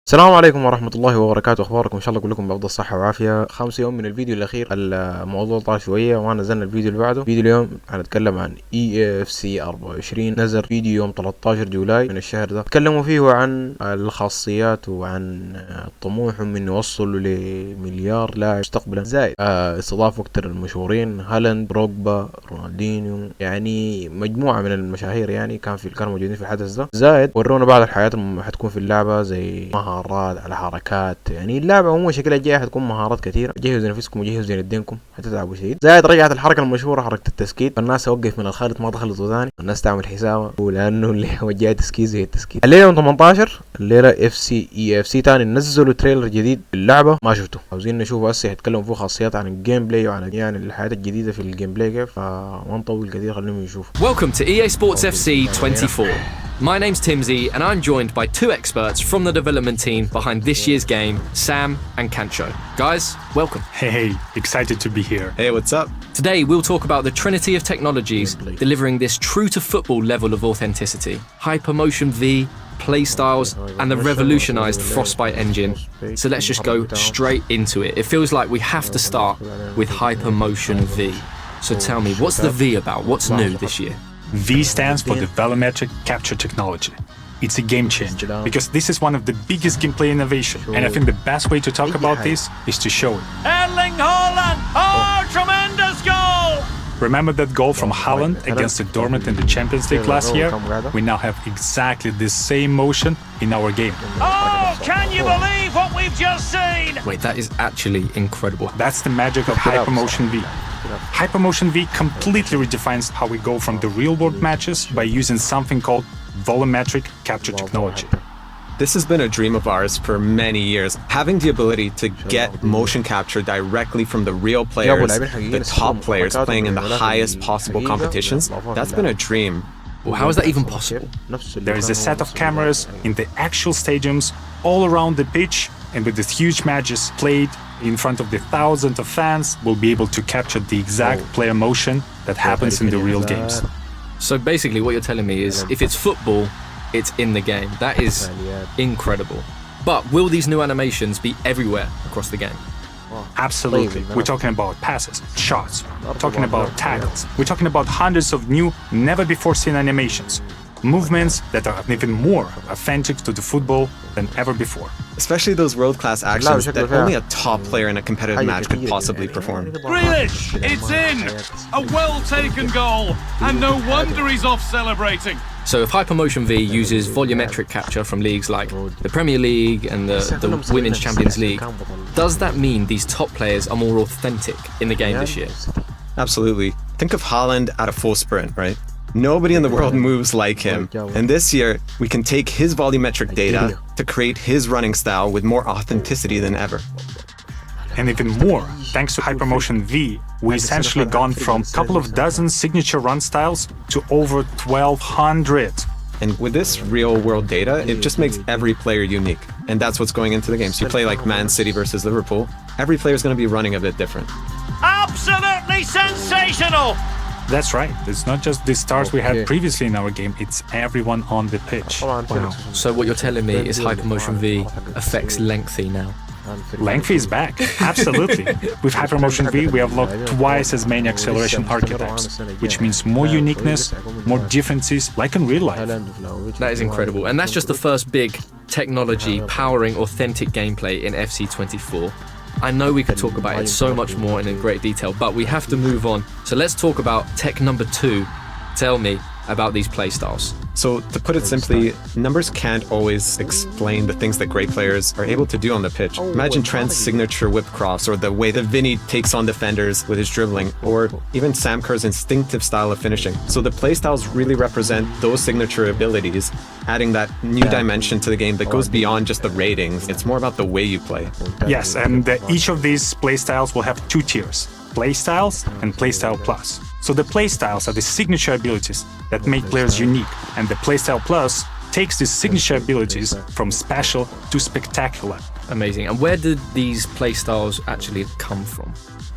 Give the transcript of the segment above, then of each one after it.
السلام عليكم ورحمة الله وبركاته. أخباركم؟ إن شاء الله كلكم بأفضل صحة وعافية. 5 يوم من الفيديو الأخير، الموضوع طال شوية وأنا نزلنا الفيديو اللي بعده. فيديو اليوم هنتكلم عن FC24. نزل فيديو يوم 13 جولاي من الشهر ده، تكلموا فيه عن الخاصيات وعن طموحهم إنه يوصلوا لمليار لاعب مستقبلا، زائد استضافوا أكتر المشهورين، هالاند، بروجبا، رونالدينيو، يعني مجموعة من المشاهير يعني كانوا موجودين في الحدث ده. زائد ورونا بعض الحياة اللي حتكون في اللعبة، زي مهارات على حركات. يعني اللعبة عموما شكلها الجاي حتكون مهارات كثيرة. جهزوا نفسكم وجهزوا يدينكم، حتتعبوا شديد. زائد رجعت الحركة المشهورة، حركة التسكيت. فالناس توقف من الخالط ما تخلطوا ثاني، الناس تعمل حسابها ولانه اللي هو جاي تسكيز هي التسكيت. الليلة يوم 18 الليلة FC تاني نزلوا تريلر جديد للعبة، ما شفته. عاوزين نشوفه هسه، يتكلموا فيه خاصيات عن الجيم بلاي وعن يعني الحياة الجديدة في الجيم بلاي كيف. فما نطول كثير، خلينا نشوف. Welcome to EA Sports FC24. My name's Timsy and I'm joined by two experts from the development team behind this year's game, Sam and Kancho. Guys, welcome. Hey, excited to be here. Hey, what's up? Today we'll talk about the trinity of technologies delivering this true to football level of authenticity. Hypermotion V, playstyles and the revolutionized Frostbite engine. So let's just go straight into it. It feels like we have to start with Hypermotion V. So tell me, what's the V about? What's new this year? V stands for the volumetric capture technology. It's a game changer because this is one of the biggest gameplay innovation, and I think the best way to talk about this is to show it. Erling Haaland! Oh, tremendous goal! Remember that goal from Haaland against the Dortmund in the Champions League last year? We now have exactly the same motion in our game. Oh, can you believe what we've just seen? Wait, that is actually incredible. That's the magic of Hypermotion V. Hypermotion V completely redefines how we go from the real-world matches by using something called volumetric capture technology. This has been a dream of ours for many years. Having the ability to get motion capture directly from the real players, the top players playing in the highest possible competitions, that's been a dream. Well, how is that even possible? There is a set of cameras in the actual stadiums all around the pitch, and with these huge matches played in front of the thousands of fans, we'll be able to capture the exact player motion that happens in the real games. So basically what you're telling me is if it's football, it's in the game. That is incredible. But will these new animations be everywhere across the game? Absolutely. We're talking about passes, shots, we're talking about tackles, we're talking about hundreds of new, never before seen animations. Movements that are even more authentic to the football than ever before. Especially those world-class actions that only a top player in a competitive match could possibly perform. Grealish! It's in! A well-taken goal! And no wonder he's off celebrating! So if Hypermotion V uses volumetric capture from leagues like the Premier League and the Women's Champions League, does that mean these top players are more authentic in the game this year? Absolutely. Think of Haaland at a full sprint, right? Nobody in the world moves like him. And this year, we can take his volumetric data to create his running style with more authenticity than ever. And even more, thanks to Hypermotion V, we essentially gone from a couple of dozen signature run styles to over 1,200. And with this real-world data, it just makes every player unique. And that's what's going into the game. So you play like Man City versus Liverpool, every player is going to be running a bit different. Absolutely sensational! That's right. It's not just the stars we had previously in our game, it's everyone on the pitch. Wow. So what you're telling me is Hypermotion V affects lengthy now. Lengthy is back, absolutely. With Hypermotion V, we have locked twice as many acceleration archetypes, which means more uniqueness, more differences, like in real life. That is incredible. And that's just the first big technology powering authentic gameplay in FC24. I know we could talk about it so much more and in great detail, but we have to move on. So let's talk about tech number 2. Tell me about these playstyles. So to put it simply, numbers can't always explain the things that great players are able to do on the pitch. Imagine Trent's signature whip cross, or the way that Vinny takes on defenders with his dribbling, or even Sam Kerr's instinctive style of finishing. So the playstyles really represent those signature abilities, adding that new dimension to the game that goes beyond just the ratings. It's more about the way you play. Yes, and each of these playstyles will have 2 tiers. Playstyles and Playstyle Plus. So the Playstyles are the signature abilities that make players unique, and the Playstyle Plus takes these signature abilities from special to spectacular. Amazing. And where did these playstyles actually come from?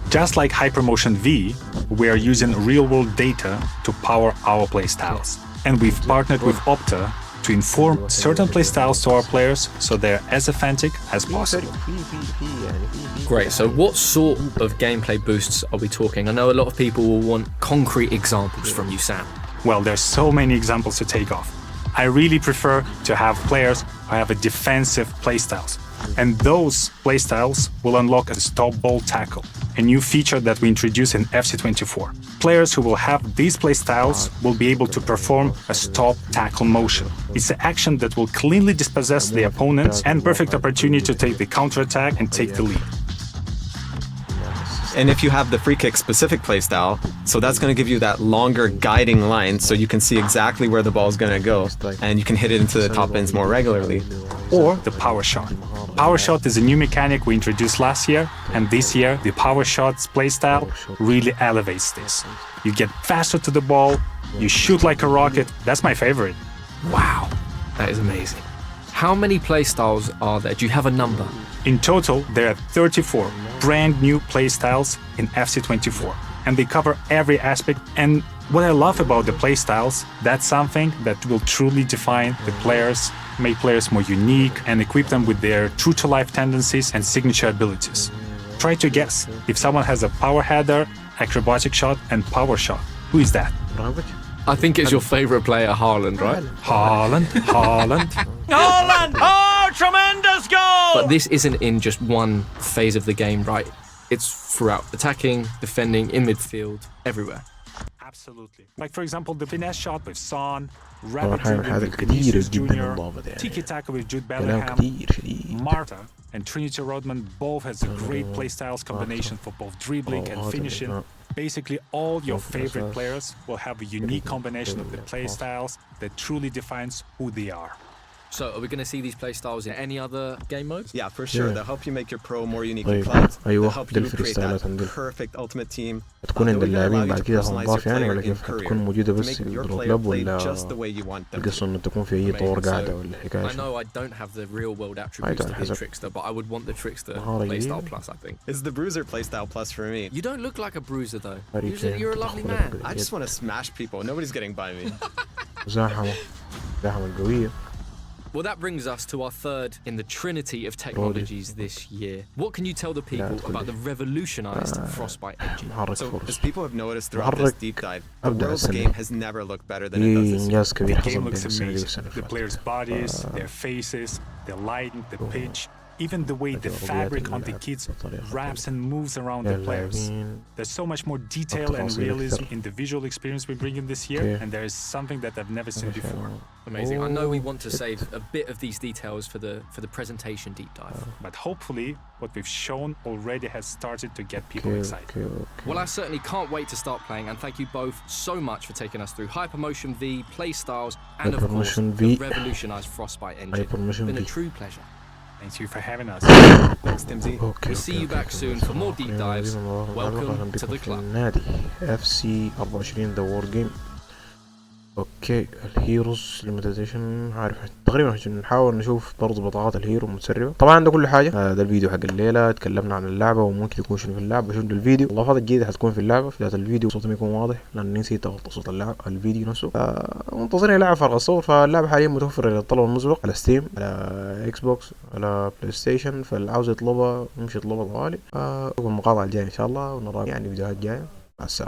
Just like Hypermotion V, we are using real-world data to power our playstyles. And we've partnered with Opta to inform certain playstyles to our players so they're as authentic as possible. Great, so what sort of gameplay boosts are we talking? I know a lot of people will want concrete examples from you, Sam. Well, there's so many examples to take off. I really prefer to have players who have a defensive playstyles. And those playstyles will unlock a stop ball tackle, a new feature that we introduced in FC24. Players who will have these playstyles will be able to perform a stop tackle motion. It's an action that will cleanly dispossess the opponents and perfect opportunity to take the counterattack and take the lead. And if you have the free kick specific playstyle, so that's going to give you that longer guiding line so you can see exactly where the ball is going to go and you can hit it into the top ends more regularly. Or the power shot. Power shot is a new mechanic we introduced last year, and this year the power shots playstyle really elevates this. You get faster to the ball, you shoot like a rocket. That's my favorite. Wow, that is amazing. How many playstyles are there? Do you have a number? In total, there are 34 brand new playstyles in FC24, and they cover every aspect. And what I love about the playstyles, that's something that will truly define the players, make players more unique, and equip them with their true-to-life tendencies and signature abilities. Try to guess if someone has a power header, acrobatic shot, and power shot. Who is that? I think it's your favorite player, Haaland, right? Haaland. Haaland! Oh, tremendous goal! But this isn't in just one phase of the game, right? It's throughout attacking, defending, in midfield, everywhere. Absolutely. Like for example, the finesse shot with Son, طبعا rapid dribbling هذا with كثير Vinicius جدا Jr., الضابط يعني tiki taka with Jude كلام Bellingham, كثير شديد. Marta and Trinity Rodman both has a great playstyles combination for both dribbling and finishing. Basically, all your favorite players will have a unique combination of the playstyles that truly defines who they are. So, are we going to see these playstyles in any other game modes? Yeah, for sure. Yeah. They'll help you make your pro more uniquely طيب played. ايوه They'll help ده you create الفريستايلات that عندنا perfect ultimate team. تكون عند They'll even اللاعبين allow you بعد to كده personalize هنضاف your يعني player ولا in كيف career تكون موجودة to بس make your في player كلوب play ولا just the way you want them القصة to. انه تكون في اي طور Amazing. قاعدة So, ولا I حكاية know I don't have the real world attributes to be a حسب. trickster, but I would want the trickster مهارة playstyle جديدة. plus, I think. It's the bruiser playstyle plus for me. You don't look like a bruiser though. فريق You're a lovely تدخل man. I just want to smash people. Nobody's getting by me. مزاحمة القوية. Well, that brings us to our third in the trinity of technologies this year. What can you tell the people about the revolutionized Frostbite engine? محرك So, as فرص. people have noticed throughout this محرك deep dive, the أبدع world's السنة. game has never looked better than it does في this year. إنجاز كبير The حصل game بين looks السنة دي amazing. والسنة The اللي players' bodies, their faces, the lighting, the pitch, even the way the fabric on the kits wraps and moves around the players. There's so much more detail and realism in the visual experience we bring in this year, and there is something that I've never seen before. Amazing. I know we want to save a bit of these details for the presentation deep dive. But hopefully, what we've shown already has started to get people excited. Well, I certainly can't wait to start playing, and thank you both so much for taking us through Hypermotion V, playstyles, and of course, the revolutionized Frostbite engine. It's been a true pleasure. Thank you for having us. Thanks, Timsy. We'll see you back soon for more deep dives. Welcome to the club. النادي FC24 The War Game. اوكي الهيروز ليميتيشن عارف تقريبا نحاول نشوف برضو بطاقات الهيرو متسربه. طبعا ده كل حاجه. ده الفيديو حق الليله تكلمنا عن اللعبه وممكن يكون شنو في اللعبه شنو الفيديو. الاضافات الجديده حتكون في اللعبه. في بدايه الفيديو صوتي ما يكون واضح لان نسيت اغطي صوت اللعبه الفيديو نفسه. منتظرين لعبه فرق الصوت. فاللعبه حاليا متوفره للطلب المسبق على ستيم على اكس بوكس على بلاي ستيشن. فاللي عاوز يطلبها يمشي يطلبها طوالي. المقاطع الجايه ان شاء الله ونراكم يعني فيديوهات جايه. مع السلامه.